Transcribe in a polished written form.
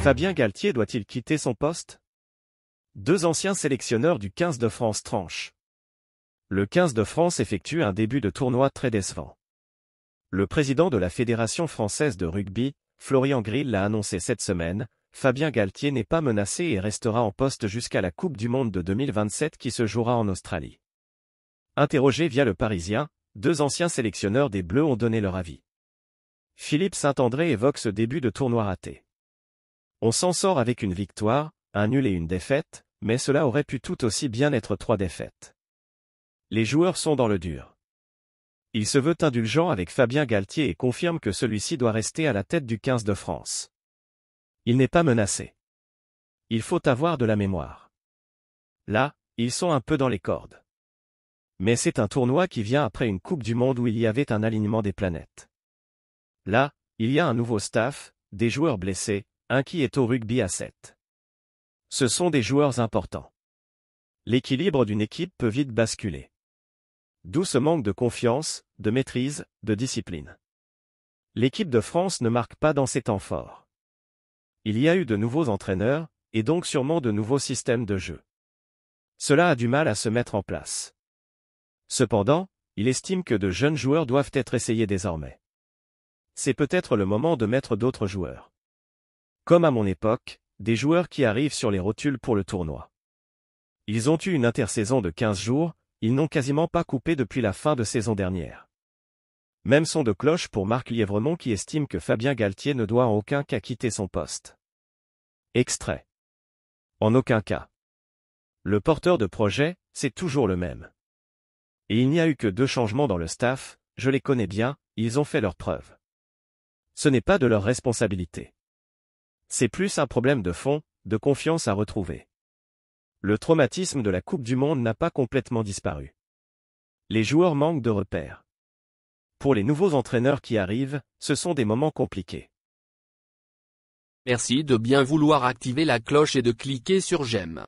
Fabien Galthié doit-il quitter son poste? Deux anciens sélectionneurs du 15 de France tranchent. Le 15 de France effectue un début de tournoi très décevant. Le président de la Fédération française de rugby, Florian Grill, l'a annoncé cette semaine, Fabien Galthié n'est pas menacé et restera en poste jusqu'à la Coupe du Monde de 2027 qui se jouera en Australie. Interrogés via Le Parisien, deux anciens sélectionneurs des Bleus ont donné leur avis. Philippe Saint-André évoque ce début de tournoi raté. On s'en sort avec une victoire, un nul et une défaite, mais cela aurait pu tout aussi bien être 3 défaites. Les joueurs sont dans le dur. Il se veut indulgent avec Fabien Galthié et confirme que celui-ci doit rester à la tête du 15 de France. Il n'est pas menacé. Il faut avoir de la mémoire. Là, ils sont un peu dans les cordes. Mais c'est un tournoi qui vient après une Coupe du Monde où il y avait un alignement des planètes. Là, il y a un nouveau staff, des joueurs blessés, un qui est au rugby à 7. Ce sont des joueurs importants. L'équilibre d'une équipe peut vite basculer. D'où ce manque de confiance, de maîtrise, de discipline. L'équipe de France ne marque pas dans ses temps forts. Il y a eu de nouveaux entraîneurs, et donc sûrement de nouveaux systèmes de jeu. Cela a du mal à se mettre en place. Cependant, il estime que de jeunes joueurs doivent être essayés désormais. C'est peut-être le moment de mettre d'autres joueurs. Comme à mon époque, des joueurs qui arrivent sur les rotules pour le tournoi. Ils ont eu une intersaison de 15 jours, ils n'ont quasiment pas coupé depuis la fin de saison dernière. Même son de cloche pour Marc Lièvremont qui estime que Fabien Galthié ne doit en aucun cas quitter son poste. Extrait. En aucun cas. Le porteur de projet, c'est toujours le même. Et il n'y a eu que 2 changements dans le staff, je les connais bien, ils ont fait leurs preuves. Ce n'est pas de leur responsabilité. C'est plus un problème de fond, de confiance à retrouver. Le traumatisme de la Coupe du Monde n'a pas complètement disparu. Les joueurs manquent de repères. Pour les nouveaux entraîneurs qui arrivent, ce sont des moments compliqués. Merci de bien vouloir activer la cloche et de cliquer sur j'aime.